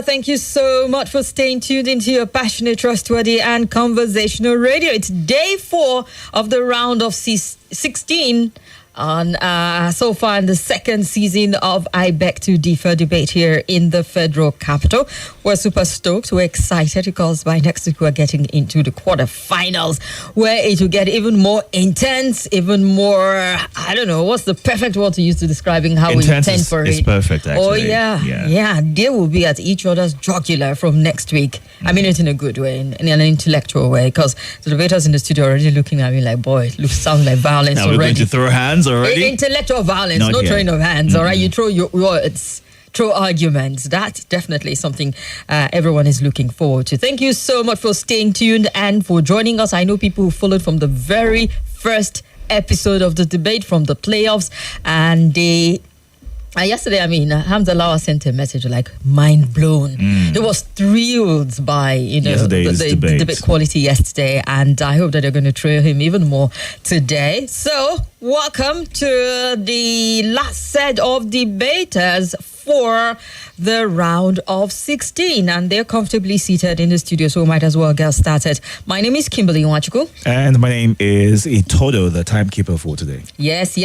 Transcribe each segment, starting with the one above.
thank you so much for staying tuned into your passionate, trustworthy, and conversational radio. It's day 4 of the round of 16 on so far in the second season of I Beg to Differ debate here in the Federal Capital. We're super stoked. We're excited because by next week we're getting into the quarterfinals where it will get even more intense, even more, I don't know, what's the perfect word to use to describing how intense we intend for it? It's perfect, actually. Oh, yeah. They will be at each other's jugular from next week. I mean it in a good way, in an intellectual way, because the debaters in the studio are already looking at me like, boy, it sounds like violence Now already. we're going to throw hands already? Intellectual violence, no throwing of hands, all right? You throw your words, throw arguments. That's definitely something everyone is looking forward to. Thank you so much for staying tuned and for joining us. I know people who followed from the very first episode of the debate, from the playoffs, and they... yesterday, Hamza Lawa sent a message like mind blown. They was thrilled by the debate quality yesterday, and I hope that they're going to trail him even more today. So, welcome to the last set of debaters for the round of 16, and they're comfortably seated in the studio, so we might as well get started. My name is Kimberly Nwachukwu. And my name is Itodo, the timekeeper for today. Yes.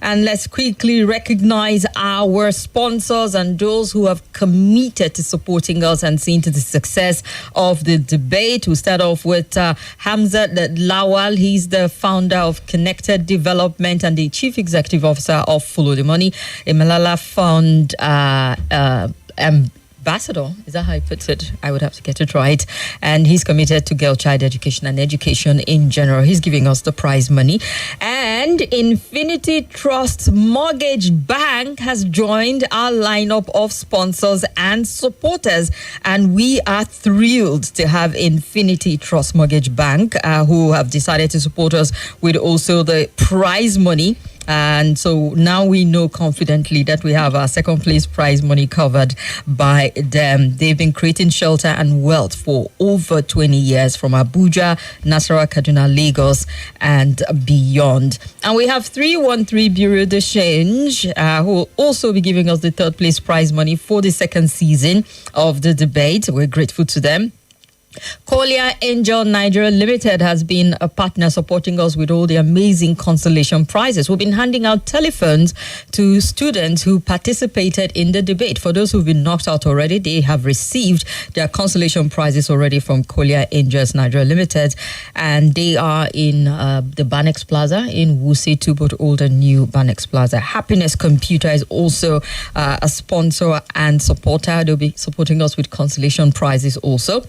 And let's quickly recognize our sponsors and those who have committed to supporting us and seeing to the success of the debate. We'll start off with Hamza Lawal. He's the founder of Connected Development and the chief executive officer of Follow the Money, a Malala Fund ambassador. Is that how he puts it? I would have to get it right. And he's committed to girl child education and education in general. He's giving us the prize money. And Infinity Trust Mortgage Bank has joined our lineup of sponsors and supporters. And we are thrilled to have Infinity Trust Mortgage Bank who have decided to support us with also the prize money. And so now we know confidently that we have our second place prize money covered by them. They've been creating shelter and wealth for over 20 years from Abuja, Nasarawa, Kaduna, Lagos, and beyond. And we have 313 Bureau de Change who will also be giving us the third place prize money for the second season of the debate. We're grateful to them. Kolia Angel Nigeria Limited has been a partner supporting us with all the amazing consolation prizes. We've been handing out telephones to students who participated in the debate. For those who've been knocked out already, they have received their consolation prizes already from Kolia Angels Nigeria Limited, and they are in the Banex Plaza in Wuse 2, but old and new Banex Plaza. Happiness Computer is also a sponsor and supporter. They'll be supporting us with consolation prizes also.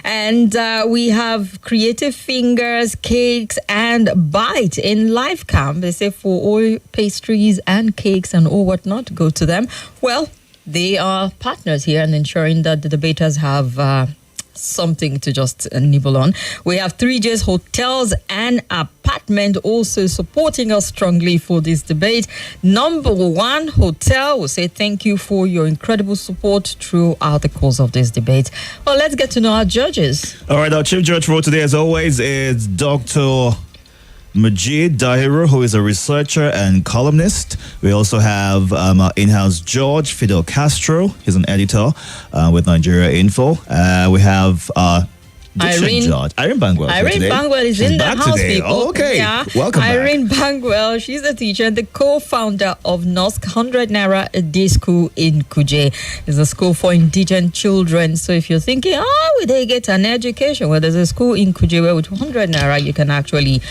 And we have Creative Fingers, Cakes, and Bite in Live Camp. They say for all pastries and cakes and all whatnot, go to them. Well, they are partners here and ensuring that the debaters have something to just nibble on. We have 3J's Hotels and Apartment also supporting us strongly for this debate. Number One Hotel will say thank you for your incredible support throughout the course of this debate. Well, let's get to know our judges. All right, our chief judge for today, as always, is Dr. Majid Dahiru, who is a researcher and columnist. We also have our in-house George Fidel Castro. He's an editor with Nigeria Info. We have Irene Bangwell. Irene Bangwell is in the house, today. people. Oh, okay. Yeah. Welcome Irene back. Bangwell, she's a teacher and the co-founder of NOSC 100 Naira a Day School in Kuje. It's a school for indigent children. So if you're thinking, will they get an education? Well, there's a school in Kuje where with 100 Naira you can actually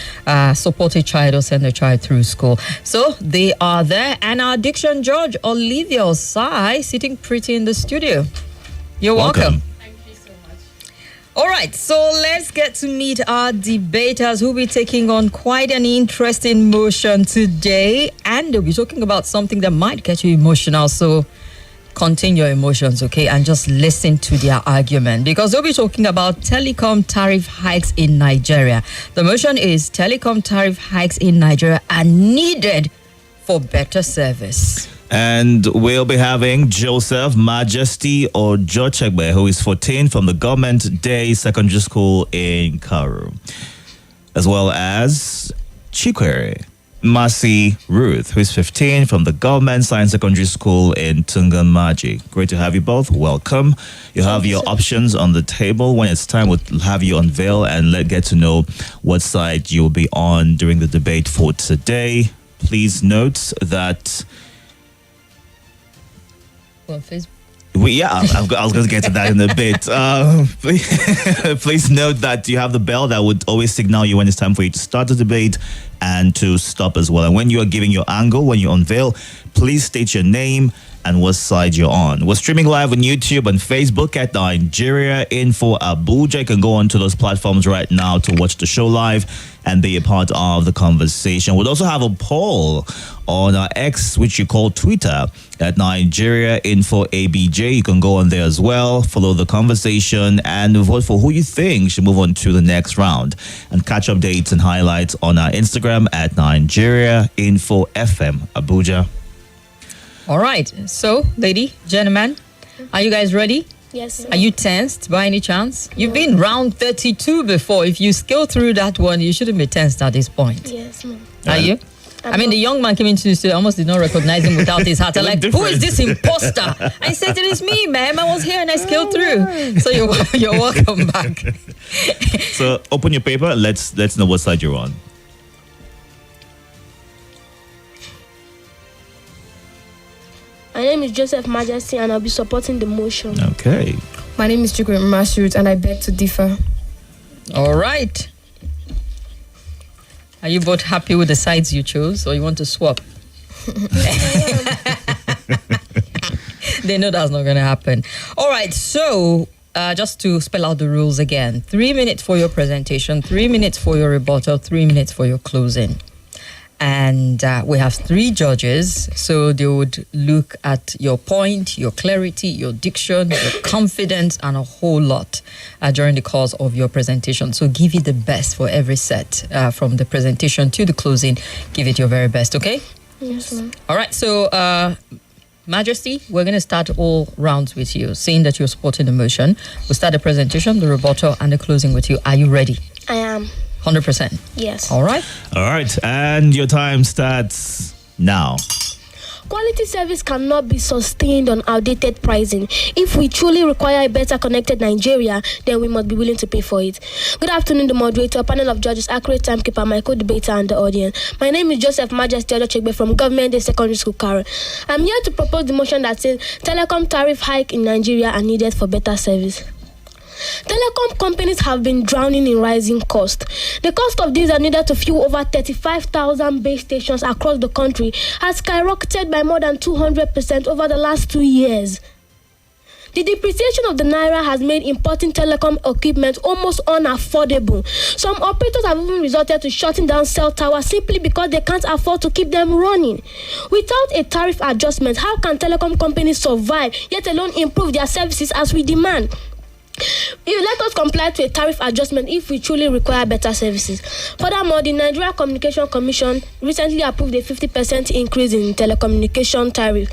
support a child or send a child through school. So they are there. And our addiction judge, Olivia Osai, sitting pretty in the studio. You're welcome. All right, so let's get to meet our debaters who will be taking on quite an interesting motion today. And they'll be talking about something that might get you emotional. So contain your emotions, okay, and just listen to their argument, because they'll be talking about telecom tariff hikes in Nigeria. The motion is telecom tariff hikes in Nigeria are needed for better service. And we'll be having Joseph Majesty Ojochegbe, who is 14 from the Government Day Secondary School in Karu, as well as CHICKWERE, NMASI Ruth, who is 15 from the Government Science Secondary School in Tungan-Maji. Great to have you both. Welcome. You have your options on the table. When it's time, we'll have you unveil and get to know what side you'll be on during the debate for today. Please note that... Well, Facebook. I was going to get to that in a bit. Please note that you have the bell that would always signal you when it's time for you to start the debate and to stop as well. And when you are giving your angle, when you unveil, please state your name and what side you're on. We're streaming live on YouTube and Facebook at Nigeria Info Abuja. You can go onto those platforms right now to watch the show live and be a part of the conversation. We'll also have a poll on our X, which you call Twitter, at Nigeria Info ABJ. You can go on there as well, follow the conversation, and vote for who you think should move on to the next round. And catch updates and highlights on our Instagram at Nigeria Info FM Abuja. All right. So, lady, gentlemen, are you guys ready? Yes. Are you tensed by any chance? You've been round 32 before. If you scale through that one, you shouldn't be tensed at this point. Yes, ma'am. Are you? I mean, the young man came into the studio, I almost did not recognize him without his hat. I'm like, who is this imposter? I said, it is me, ma'am. I was here and I scaled through. So you're welcome back. So open your paper. Let's know what side you're on. My name is Joseph Majesty and I'll be supporting the motion. Okay. My name is CHICKWERE and I beg to differ. All right. Are you both happy with the sides you chose or you want to swap? They know that's not going to happen. All right. So just to spell out the rules again, 3 minutes for your presentation, 3 minutes for your rebuttal, 3 minutes for your closing. And we have 3 judges, so they would look at your point, your clarity, your diction, your confidence, and a whole lot during the course of your presentation. So give it the best for every set, from the presentation to the closing. Give it your very best, okay? Yes, ma'am. All right, so Majesty, we're going to start all rounds with you, seeing that you're supporting the motion. We'll start the presentation, the rebuttal, and the closing with you. Are you ready? I am. 100%? Yes. All right. All right. And your time starts now. Quality service cannot be sustained on outdated pricing. If we truly require a better connected Nigeria, then we must be willing to pay for it. Good afternoon, the moderator, panel of judges, accurate timekeeper, my co-debater, and the audience. My name is Joseph Majesty Ojochegbe from Government Day Secondary School, Karo. I'm here to propose the motion that says telecom tariff hike in Nigeria are needed for better service. Telecom companies have been drowning in rising costs. The cost of these are needed to fuel over 35,000 base stations across the country has skyrocketed by more than 200% over the last 2 years. The depreciation of the naira has made importing telecom equipment almost unaffordable. Some operators have even resorted to shutting down cell towers simply because they can't afford to keep them running. Without a tariff adjustment, how can telecom companies survive, yet alone improve their services as we demand? Let us comply to a tariff adjustment if we truly require better services. Furthermore, the Nigeria Communication Commission recently approved a 50% increase in telecommunication tariff,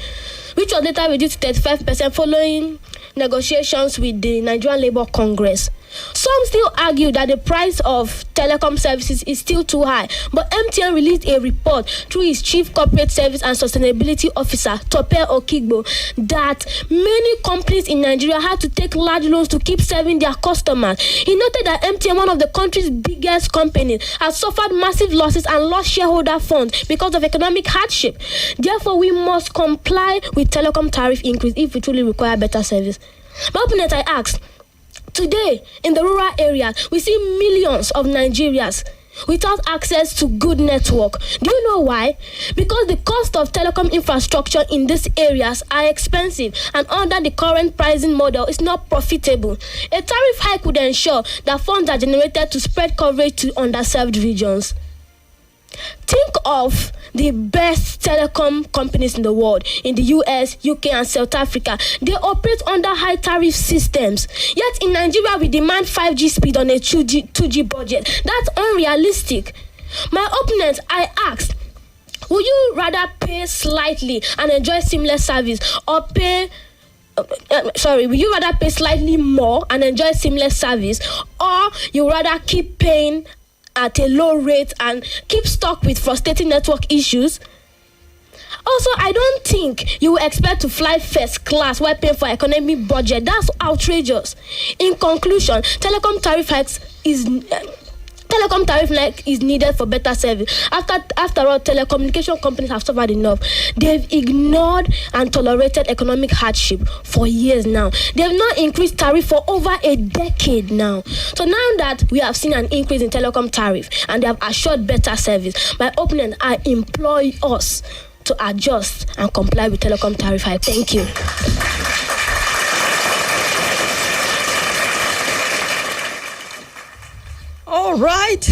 which was later reduced to 35% following negotiations with the Nigerian Labour Congress. Some still argue that the price of telecom services is still too high, but MTN released a report through its Chief Corporate Service and Sustainability Officer, Tope Okigbo, that many companies in Nigeria had to take large loans to keep serving their customers. He noted that MTN, one of the country's biggest companies, has suffered massive losses and lost shareholder funds because of economic hardship. Therefore, we must comply with telecom tariff increase if we truly require better service. My opponent, I asked, today, in the rural areas, we see millions of Nigerians without access to good network. Do you know why? Because the cost of telecom infrastructure in these areas are expensive, and under the current pricing model, it's not profitable. A tariff hike would ensure that funds are generated to spread coverage to underserved regions. Think of the best telecom companies in the world, in the US, UK, and South Africa. They operate under high tariff systems. Yet in Nigeria, we demand 5G speed on a 2G budget. That's unrealistic. My opponent, I asked, would you rather pay slightly and enjoy seamless service, or will you rather pay slightly more and enjoy seamless service, or you rather keep paying at a low rate and keep stuck with frustrating network issues? Also, I don't think you will expect to fly first class while paying for economic budget. That's outrageous. In conclusion, telecom tariff hikes is needed for better service. After all, telecommunication companies have suffered enough. They've ignored and tolerated economic hardship for years now. They have not increased tariff for over a decade now. So now that we have seen an increase in telecom tariff and they have assured better service, my opponent, I implore us to adjust and comply with telecom tariff hike. Thank you. All right.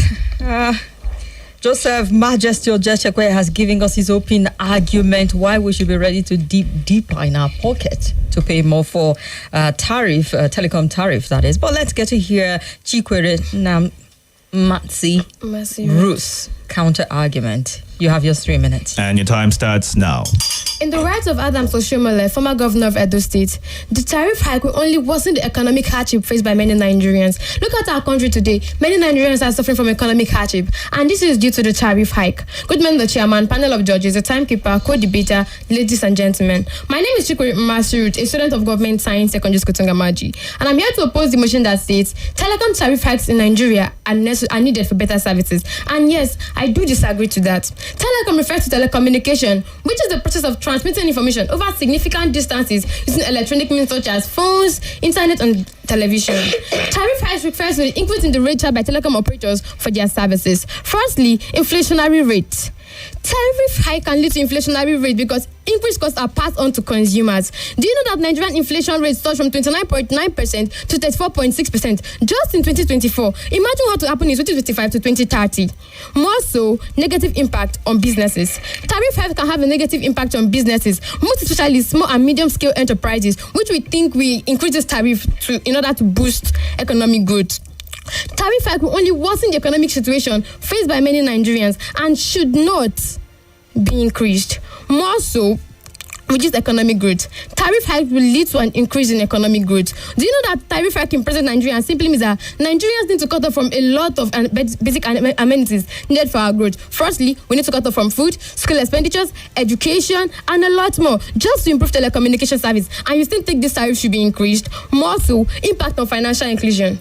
Joseph Majesty Ojochegbe has given us his open argument why we should be ready to deeper in our pocket to pay more for telecom tariff, that is. But let's get to hear CHICKWERE NMASI RUTH counter argument. You have your 3 minutes. And your time starts now. In the words of Adams Oshiomhole, former governor of Edo State, the tariff hike will only worsen the economic hardship faced by many Nigerians. Look at our country today. Many Nigerians are suffering from economic hardship, and this is due to the tariff hike. Good morning, the chairman, panel of judges, the timekeeper, co-debater, ladies and gentlemen. My name is CHICKWERE, a student of Government Science Secondary School, Tongamaji, and I'm here to oppose the motion that states telecom tariff hikes in Nigeria are needed for better services. And yes, I do disagree to that. Telecom refers to telecommunication, which is the process of transmitting information over significant distances using electronic means such as phones, internet, and television. Tariff hikes refers to the increase in the rate charged by telecom operators for their services. Firstly, inflationary rate. Tariff hike can lead to inflationary rate because increased costs are passed on to consumers. Do you know that Nigerian inflation rate surged from 29.9% to 34.6% just in 2024? Imagine what will happen in 2025 to 2030. More so, negative impact on businesses. Tariff hike can have a negative impact on businesses, most especially small and medium-scale enterprises, which we think we increase this tariff in order to boost economic growth. Tariff hike will only worsen the economic situation faced by many Nigerians and should not be increased. More so, reduce economic growth. Tariff hike will lead to an increase in economic growth. Do you know that tariff hike in present Nigeria simply means that Nigerians need to cut off from a lot of basic amenities needed for our growth? Firstly, we need to cut off from food, school expenditures, education, and a lot more just to improve telecommunication service. And you still think this tariff should be increased? More so, impact on financial inclusion.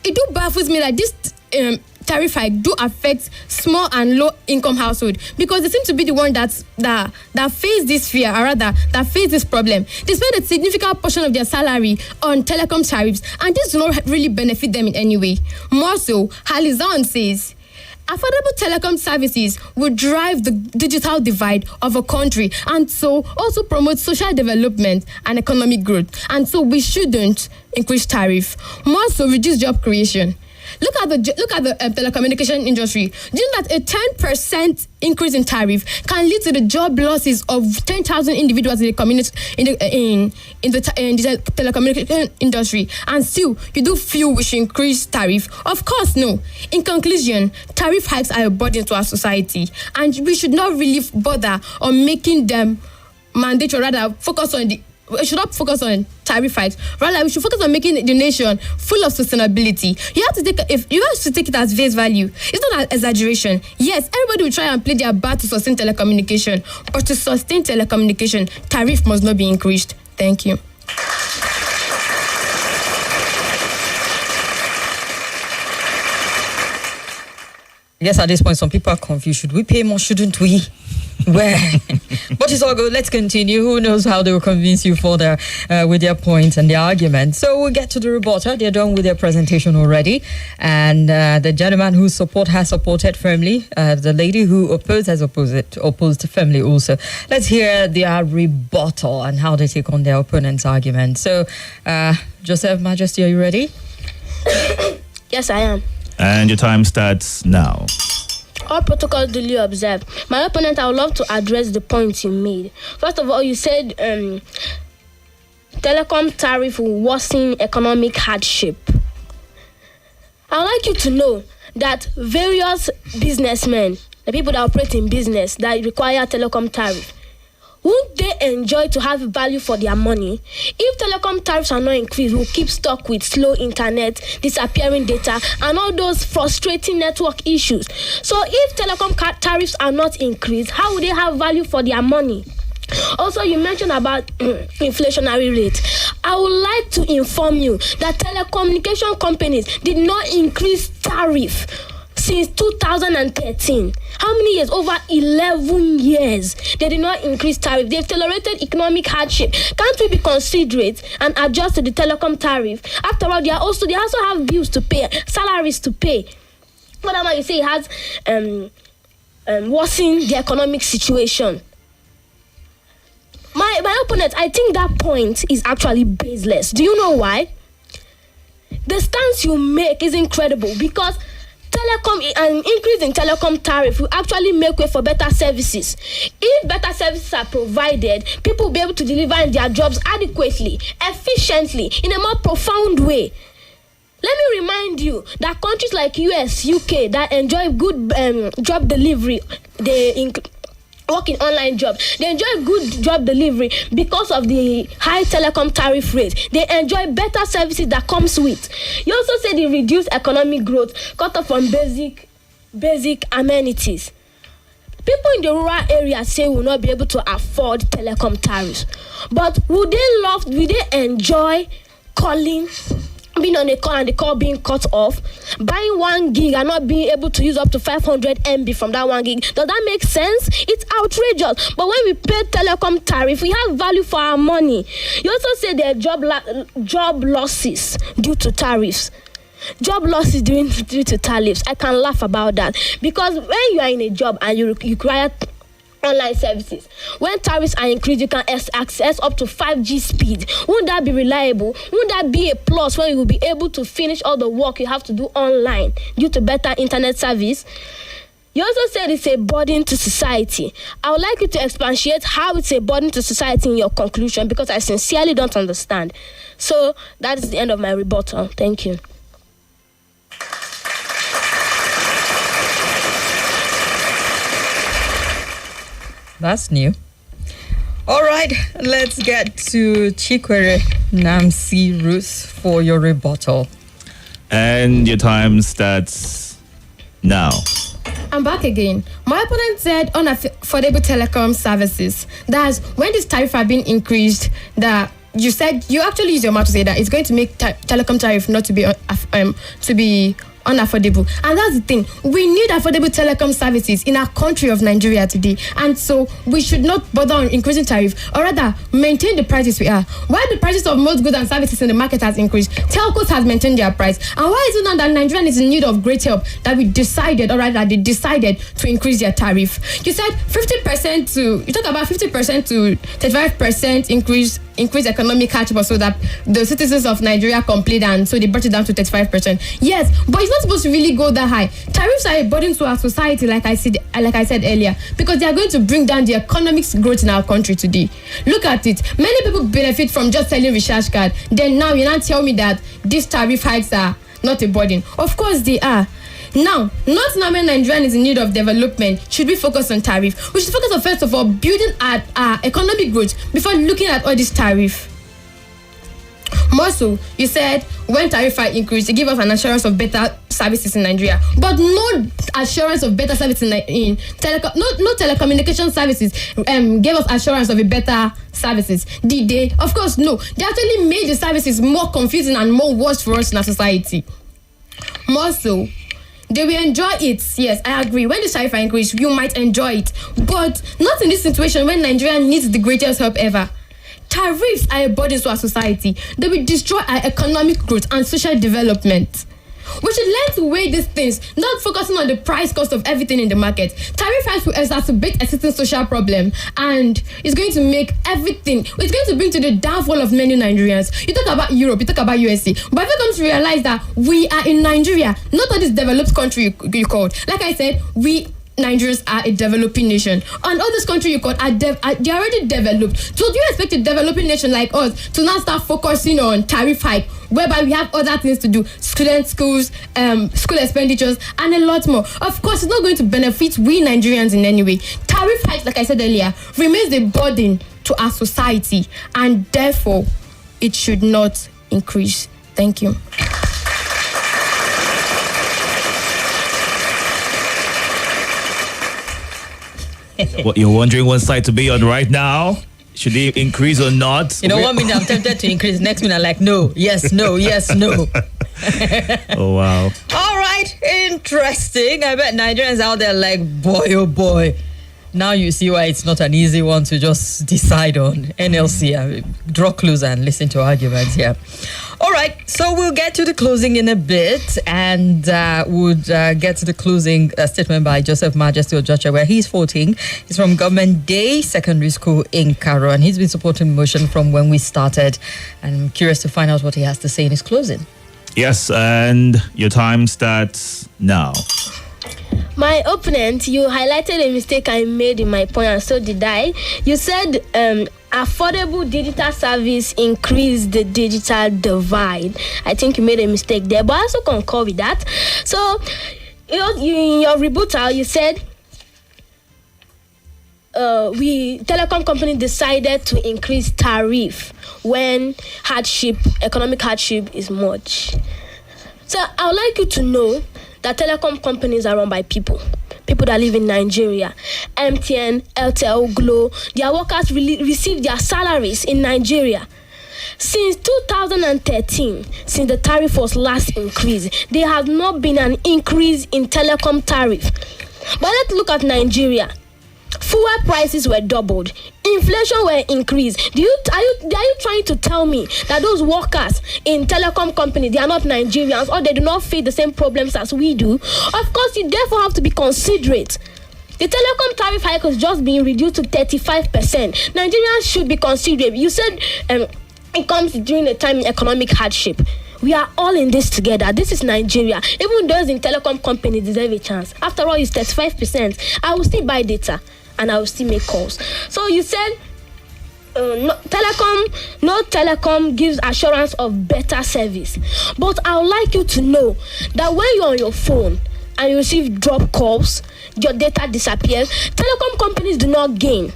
It do baffles me that this tariff hike do affect small and low income household because they seem to be the one that face this fear, or rather that face this problem. They spend a significant portion of their salary on telecom tariffs, and this does not really benefit them in any way. More so, Halizon says, affordable telecom services will drive the digital divide of a country and so also promote social development and economic growth. And so we shouldn't increase tariff. More so, reduce job creation. Look at the telecommunication industry. Do you know that a 10% increase in tariff can lead to the job losses of 10,000 individuals in the community in the telecommunication industry? And still, you do feel we should increase tariff? Of course, no. In conclusion, tariff hikes are a burden to our society, and we should not really bother on making them mandatory. Rather, we should not focus on tariff hikes. Rather, we should focus on making the nation full of sustainability. You have to take it as face value. It's not an exaggeration. Yes, everybody will try and play their part to sustain telecommunication, but to sustain telecommunication, tariff must not be increased. Thank you. I guess at this point, some people are confused. Should we pay more? Shouldn't we? Where? But it's all good. Let's continue. Who knows how they will convince you further with their points and their arguments. So we'll get to the reporter. They're done with their presentation already. And the gentleman who has supported firmly. The lady who opposed has opposed firmly also. Let's hear their rebuttal and how they take on their opponent's argument. So, Joseph Majesty, are you ready? Yes, I am. And your time starts now. All protocols duly observed. My opponent, I would love to address the points you made. First of all, you said telecom tariff will worsen economic hardship. I would like you to know that various businessmen, the people that operate in business that require telecom tariff, won't they enjoy to have value for their money? If telecom tariffs are not increased, we'll keep stuck with slow internet, disappearing data, and all those frustrating network issues. So if telecom tariffs are not increased, how will they have value for their money? Also, you mentioned about inflationary rate. I would like to inform you that telecommunication companies did not increase tariff since 2013. How many years? Over 11 years. They did not increase tariff. They've tolerated economic hardship. Can't we be considerate and adjust to the telecom tariff? After all, they also have bills to pay, salaries to pay. Whatever you say, it has worsened the economic situation. My opponent, I think that point is actually baseless. Do you know why? The stance you make is incredible because an increase in telecom tariff will actually make way for better services. If better services are provided, people will be able to deliver their jobs adequately, efficiently, in a more profound way. Let me remind you that countries like US, UK that enjoy good job delivery, they work in online jobs. They enjoy good job delivery because of the high telecom tariff rate. They enjoy better services that comes with. You also said the reduced economic growth cut off from basic amenities. People in the rural areas say will not be able to afford telecom tariffs. But would they enjoy calling, being on a call and the call being cut off, buying 1 gig and not being able to use up to 500 MB from that 1 gig? Does that make sense? It's outrageous. But when we pay telecom tariff, we have value for our money. You also say there are job losses due to tariffs. Job losses due to tariffs. I can laugh about that because when you are in a job and you require online services, when tariffs are increased, you can access up to 5G speed. Wouldn't that be reliable? Wouldn't that be a plus when you will be able to finish all the work you have to do online due to better internet service? You also said it's a burden to society. I would like you to expatiate how it's a burden to society in your conclusion because I sincerely don't understand. So that is the end of my rebuttal. Thank you. That's new. All right, let's get to CHICKWERE, NMASI, RUTH for your rebuttal. And your time starts now. I'm back again. My opponent said unaffordable telecom services. That's when this tariff are being increased, that you said, you actually use your mouth to say that it's going to make telecom tariff not to be unaffordable. And that's the thing. We need affordable telecom services in our country of Nigeria today. And so we should not bother on increasing tariff, or rather maintain the prices we are. While the prices of most goods and services in the market has increased, telcos has maintained their price. And why is it now that Nigeria is in need of great help that we decided, or rather they decided to increase their tariff? You said 50% to, you talk about 50% to 35% increase economic hardship, so that the citizens of Nigeria complained, and so they brought it down to 35%. Yes, but it's not supposed to really go that high. Tariffs are a burden to our society, like I said earlier, because they are going to bring down the economic growth in our country today. Look at it. Many people benefit from just selling recharge card. Then now you not tell me that these tariff hikes are not a burden. Of course they are. Now, not now when Nigeria is in need of development, should we focus on tariff? We should focus on, first of all, building our economic growth before looking at all this tariff. More so, you said when tariff are increased, they give us an assurance of better services in Nigeria, but no assurance of better services in no telecommunication services gave us assurance of a better services. Did they? Of course, no. They actually made the services more confusing and more worse for us in our society. More so, they will enjoy it. Yes, I agree. When the tariff are increased, you might enjoy it, but not in this situation when Nigeria needs the greatest help ever. Tariffs are a burden to our society. They will destroy our economic growth and social development. We should learn to weigh these things, not focusing on the price cost of everything in the market. Tariff hikes will exacerbate a certain social problem, and it's going to make everything, it's going to bring to the downfall of many Nigerians. You talk about Europe, you talk about USA, but if you come to realize that we are in Nigeria, not all this developed country you called. Like I said, Nigerians are a developing nation, and all this country you call they're already developed. So do you expect a developing nation like us to now start focusing on tariff hike, whereby we have other things to do, schools, school expenditures, and a lot more? Of course, it's not going to benefit we Nigerians in any way. Tariff hikes, like I said earlier, remains a burden to our society, and therefore it should not increase. Thank you. What you're wondering what side to be on right now? Should they increase or not? You know, 1 minute I'm tempted to increase, next minute I'm like, no, yes, no, yes, no. Oh, wow. All right, interesting. I bet Nigerians out there like, boy, oh boy. Now you see why it's not an easy one to just decide on. NLC, draw clues and listen to arguments here. All right, so we'll get to the closing in a bit, and would get to the closing statement by Joseph Majesty Ojochegbe. He's 14. He's from Government Day Secondary School in Karo, and he's been supporting the motion from when we started. And I'm curious to find out what he has to say in his closing. Yes, and your time starts now. My opponent, you highlighted a mistake I made in my point, and so did I. You said affordable digital service increase the digital divide. I think you made a mistake there, but I also concur with that. So, in your rebuttal, you said telecom company decided to increase tariff when economic hardship is much. So I would like you to know that telecom companies are run by people that live in Nigeria. MTN, Airtel, Glo, their workers receive their salaries in Nigeria. Since 2013, since the tariff was last increased, there has not been an increase in telecom tariff. But let's look at Nigeria. Fuel prices were doubled. Inflation were increased. Are you trying to tell me that those workers in telecom company, they are not Nigerians, or they do not face the same problems as we do? Of course, you therefore have to be considerate. The telecom tariff hike is just being reduced to 35%. Nigerians should be considerate. You said it comes during a time in economic hardship. We are all in this together. This is Nigeria. Even those in telecom companies deserve a chance. After all, it's 35%. I will still buy data and I will still make calls. So you said no telecom gives assurance of better service. But I would like you to know that when you're on your phone and you receive drop calls, your data disappears, telecom companies do not gain.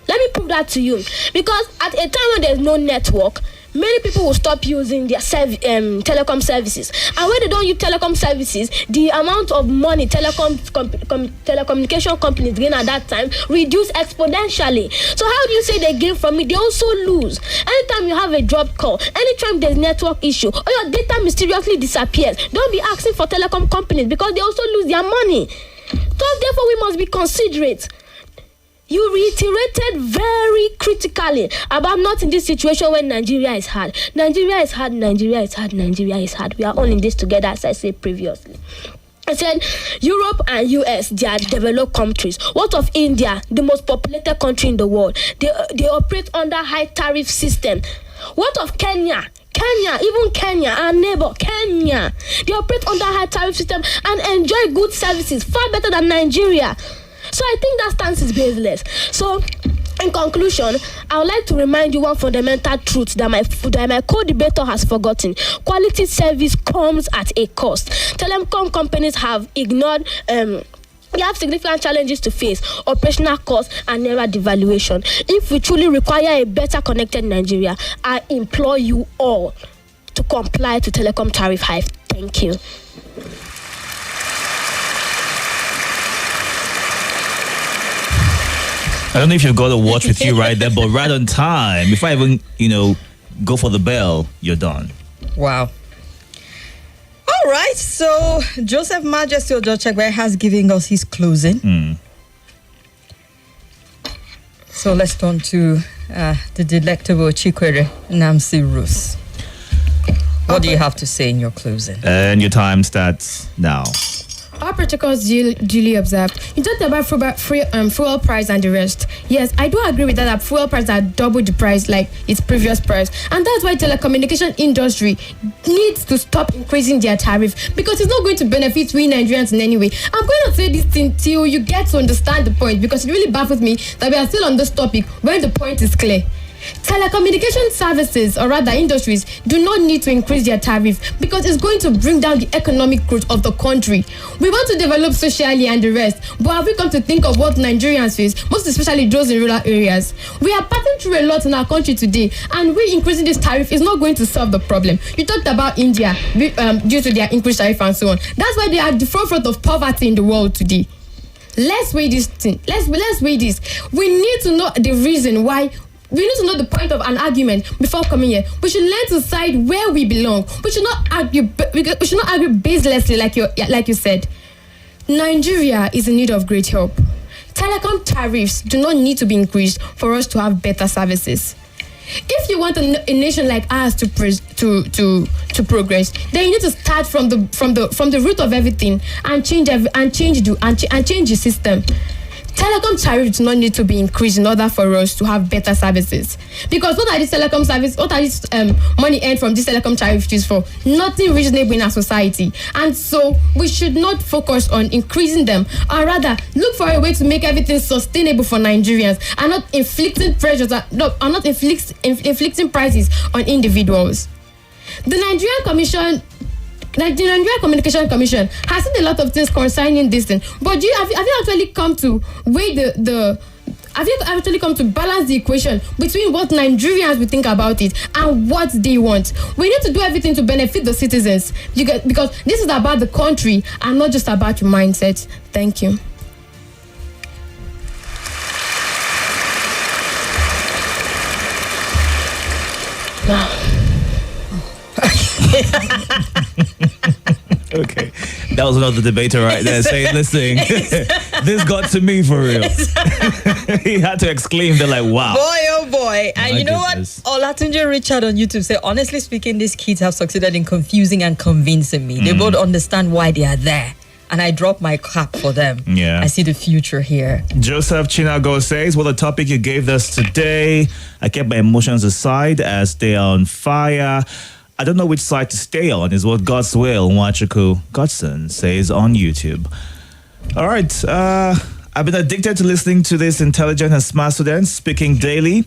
Let me prove that to you. Because at a time when there's no network, many people will stop using their telecom services. And when they don't use telecom services, the amount of money telecommunication companies gain at that time reduce exponentially. So how do you say they gain from it? They also lose. Anytime you have a drop call, anytime there's network issue, or your data mysteriously disappears, don't be asking for telecom companies because they also lose their money. So therefore, we must be considerate. You reiterated very critically about not in this situation when Nigeria is hard. Nigeria is hard, Nigeria is hard, Nigeria is hard. We are all in this together, as I said previously. I said Europe and US, they are developed countries. What of India, the most populated country in the world? They operate under high tariff system. What of Kenya? Even Kenya, our neighbor, Kenya. They operate under high tariff system and enjoy good services far better than Nigeria. So I think that stance is baseless. So, in conclusion, I would like to remind you one fundamental truth that my co-debater has forgotten. Quality service comes at a cost. Telecom companies have ignored. They have significant challenges to face: operational costs and naira devaluation. If we truly require a better connected Nigeria, I implore you all to comply to telecom tariff hike. Thank you. I don't know if you've got a watch with you right there, but right on time, before I even, go for the bell, you're done. Wow. All right, so Joseph Majesty Ojochegbe has given us his closing. So let's turn to the delectable CHICKWERE NMASI RUTH. What do you have to say in your closing? And your time starts now. All protocols duly observed. You talked about fuel price and the rest. Yes, I do agree with that fuel price are double the price like its previous price. And that's why telecommunication industry needs to stop increasing their tariff, because it's not going to benefit we Nigerians in any way. I'm going to say this thing till you get to understand the point, because it really baffles me that we are still on this topic when the point is clear. Telecommunication services, or rather industries, do not need to increase their tariff because it's going to bring down the economic growth of the country. We want to develop socially and the rest, but have we come to think of what Nigerians face, most especially those in rural areas? We are passing through a lot in our country today, and we increasing this tariff is not going to solve the problem. You talked about India due to their increased tariff and so on. That's why they are at the forefront of poverty in the world today. Let's weigh this thing. Let's weigh this. We need to know the reason why. We need to know the point of an argument before coming here. We should learn to side where we belong. We should not argue. We should not argue baselessly, like you said. Nigeria is in need of great help. Telecom tariffs do not need to be increased for us to have better services. If you want a nation like ours to progress, then you need to start from the root of everything and change the system. Telecom tariffs do not need to be increased in order for us to have better services. Because what are these telecom services? What are these money earned from this telecom tariff used for? Nothing reasonable in our society. And so we should not focus on increasing them, or rather look for a way to make everything sustainable for Nigerians and not inflicting pressures, inflicting prices on individuals. The Nigerian Communication Commission has seen a lot of things concerning this thing, but have you actually come to weigh have you actually come to balance the equation between what Nigerians will think about it and what they want? We need to do everything to benefit the citizens, because this is about the country and not just about your mindset. Thank you. Okay, that was another debater right there saying, listen, this got to me for real. He had to exclaim, they're like, wow. Boy, oh boy. And you know goodness. what? Olatunji Richard on YouTube said, honestly speaking, these kids have succeeded in confusing and convincing me. They both understand why they are there. And I drop my cap for them. Yeah. I see the future here. Joseph Chinago says, what a topic you gave us today. I kept my emotions aside as they are on fire. I don't know which side to stay on, is what God's will, Nwachukwu Godson says on YouTube. All right. I've been addicted to listening to this intelligent and smart students speaking daily.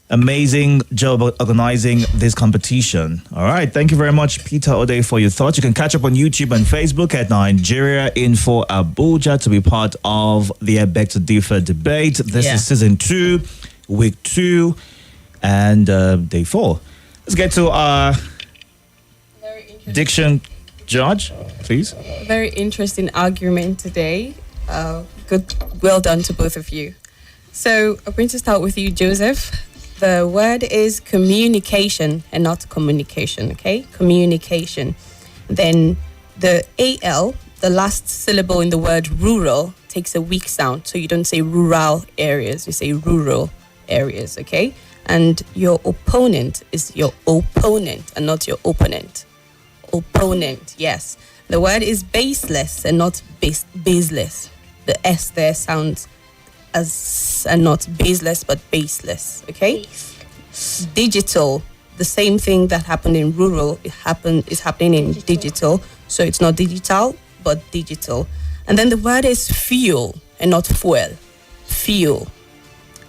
Amazing job organizing this competition. All right. Thank you very much, Peter Ode, for your thoughts. You can catch up on YouTube and Facebook at Nigeria Info Abuja to be part of the I Beg to Differ debate. This is season 2, week 2, and day 4. Let's get to our diction judge, please. Very interesting argument today. Well done to both of you. So I'm going to start with you, Joseph. The word is communication and not communication, okay? Communication. Then the AL, the last syllable in the word rural, takes a weak sound. So you don't say rural areas, you say rural areas, okay? And your opponent is your opponent and not your opponent. Opponent, yes. The word is baseless and not baseless. The S there sounds as and not baseless but baseless, okay? Digital, the same thing that happened in rural, is happening in digital. So it's not digital but digital. And then the word is fuel and not fuel. Fuel.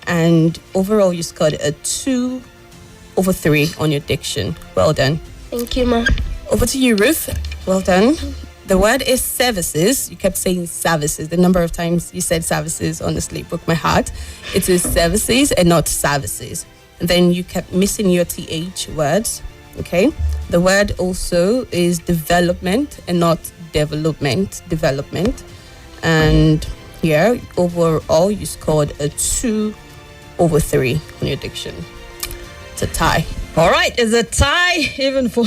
And overall, you scored a 2/3 on your diction. Well done. Thank you, ma. Over to you, Ruth. Well done. The word is services. You kept saying services. The number of times you said services honestly broke my heart. It is services and not services. And then you kept missing your TH words. Okay. The word also is development and not development. Development. And here, overall, you scored a 2/3 on your diction. It's a tie. All right, it's a tie even for...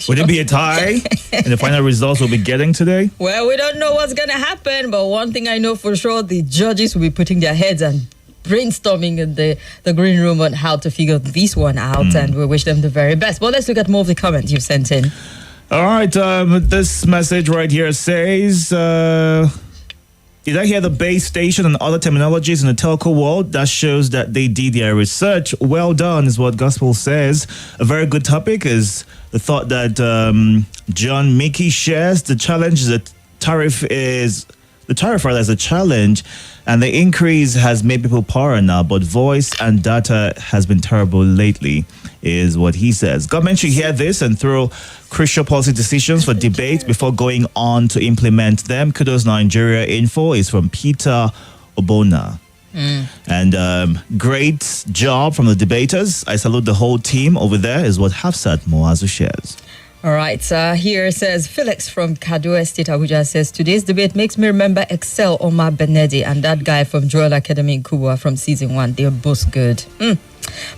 Would it be a tie in the final results we'll be getting today? Well, we don't know what's going to happen, but one thing I know for sure, the judges will be putting their heads and brainstorming in the green room on how to figure this one out, and we wish them the very best. But let's look at more of the comments you've sent in. All right, this message right here says... Did I hear the base station and other terminologies in the telco world? That shows that they did their research. Well done is what Gospel says. A very good topic is the thought that John Mickey shares. The challenge is that the tariff rather is a challenge, and the increase has made people poorer now, but voice and data has been terrible lately, is what he says. Government should hear this and throw crucial policy decisions for debate before going on to implement them. Kudos Nigeria info is from Peter Obona. And great job from the debaters. I salute the whole team over there, is what Hafsat Moazu shares. All right, here says Felix from Kadua State, Abuja says, today's debate makes me remember Excel Omar Benedi and that guy from Joel Academy in Kubwa from season 1. They're both good.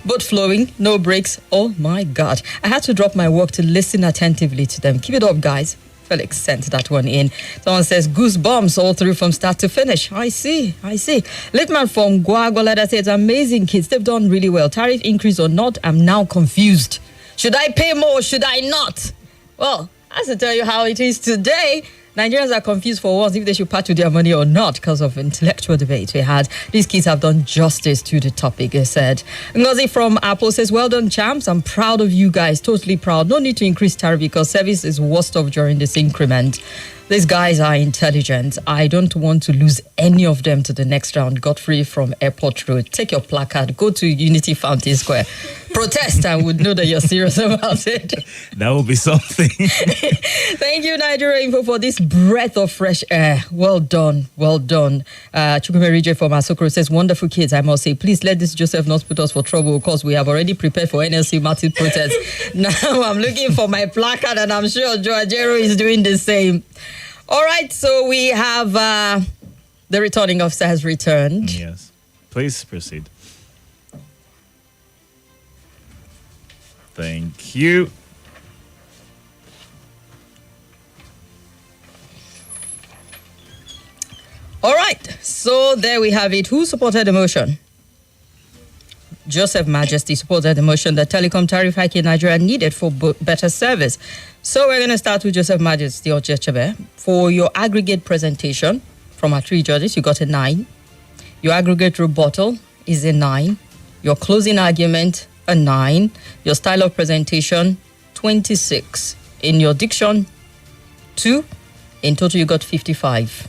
Both flowing, no breaks. Oh my God. I had to drop my work to listen attentively to them. Keep it up, guys. Felix sent that one in. Someone says, goosebumps all through from start to finish. I see. Litman from Guagolada says, amazing kids. They've done really well. Tariff increase or not, I'm now confused. Should I pay more? Should I not? Well, I have to tell you how it is today. Nigerians are confused for once if they should part with their money or not because of intellectual debate we had. These kids have done justice to the topic, they said. Ngozi from Apple says, well done, champs. I'm proud of you guys, totally proud. No need to increase tariff because service is worst off during this increment. These guys are intelligent. I don't want to lose any of them to the next round. Godfrey from Airport Road. Take your placard, go to Unity Fountain Square. Protest and would know that you're serious about it. That would be something. Thank you, Nigeria Info, for this breath of fresh air. Well done. Chukwumerije from Asokoro says, wonderful kids, I must say. Please let this Joseph not put us for trouble because we have already prepared for NLC Martin protest. Now I'm looking for my placard and I'm sure Joe Ajero is doing the same. All right, so we have the returning officer has returned. Yes. Please proceed. Thank you. All right, so there we have it. Who supported the motion? Joseph Majesty supported the motion that telecom tariff hike in Nigeria needed for better service. So we're going to start with Joseph Majesty Ojechegbe. For your aggregate presentation from our 3 judges, you got a 9. Your aggregate rebuttal is a 9. Your closing argument, a 9. Your style of presentation, 26. In your diction, 2. In total, you got 55.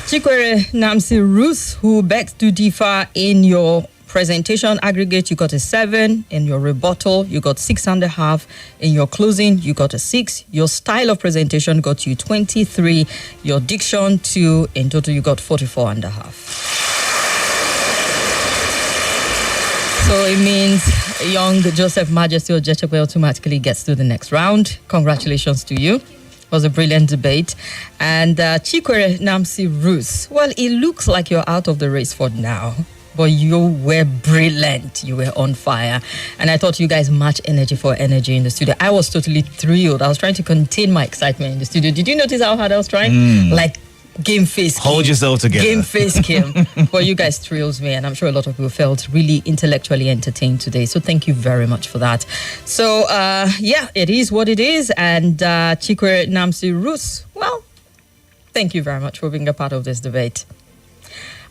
CHICKWERE Namsi Ruth, who begs to differ in your presentation aggregate, you got a 7. In your rebuttal, you got 6.5. In your closing, you got a 6. Your style of presentation got you 23. Your diction, 2. In total, you got 44.5. So it means young Joseph Majesty Ojechegbe automatically gets to the next round. Congratulations to you. It was a brilliant debate. And CHICKWERE Namsi Ruth, well, it looks like you're out of the race for now, but you were brilliant. You were on fire. And I thought you guys match energy for energy in the studio. I was totally thrilled. I was trying to contain my excitement in the studio. Did you notice how hard I was trying? Like, game face. Hold yourself together. Game face came. Well, you guys thrills me, and I'm sure a lot of people felt really intellectually entertained today. So thank you very much for that. So, yeah, it is what it is. And CHICKWERE Namsi Ruth, well, thank you very much for being a part of this debate.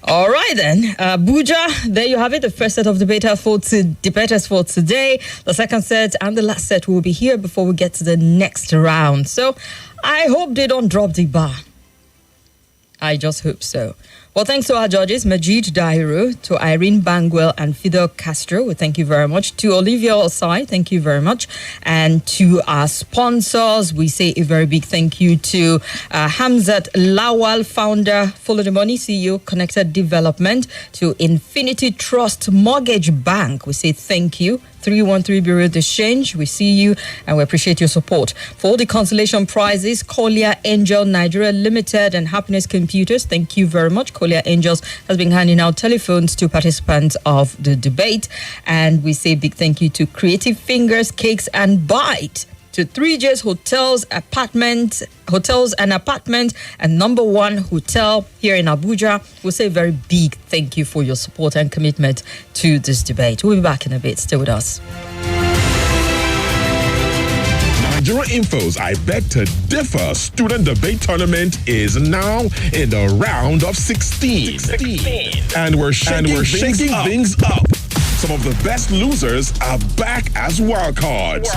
All right, then. Abuja, there you have it. The first set of debaters for today. The second set and the last set will be here before we get to the next round. So I hope they don't drop the bar. I just hope so. Well, thanks to our judges, Majid Dahiru, to Irene Bangwell and Fidel Castro. We thank you very much. To Olivia Osai, thank you very much. And to our sponsors, we say a very big thank you to Hamzat Lawal, founder, Follow the Money, CEO, Connected Development, to Infinity Trust Mortgage Bank. We say thank you. 313 Bureau de Change. We see you and we appreciate your support. For all the consolation prizes, Collier Angel Nigeria Limited and Happiness Computers, thank you very much. Collier Angels has been handing out telephones to participants of the debate. And we say big thank you to Creative Fingers, Cakes and Bite, to 3J's Hotels and Apartments, and Number One Hotel here in Abuja. We'll say a very big thank you for your support and commitment to this debate. We'll be back in a bit. Stay with us. Nigeria Info's I Beg to Differ student debate tournament is now in the round of 16. And we're shaking things up. Some of the best losers are back as wild cards.